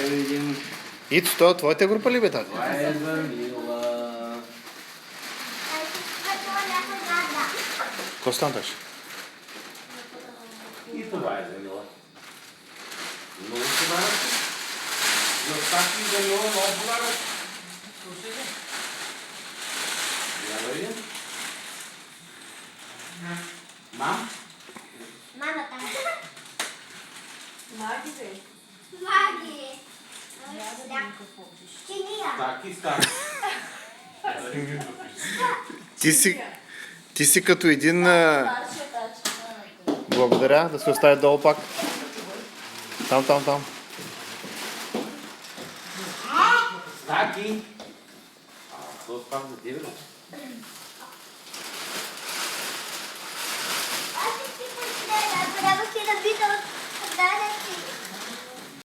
видим. Ито, това твоята група ли бе тази? Това е за Мила. Какво стана беше? И това е за Мила. Много подарък. За всеки за Мила много подарък. Слушайте. Я да видим. Мам? Мама там. Маги бе. Маги. Да. Чиния. Так и стак. Ти си като един... Старшия тачка. Благодаря, да се остави долу пак. Там. Стаки. Това пак за тебе.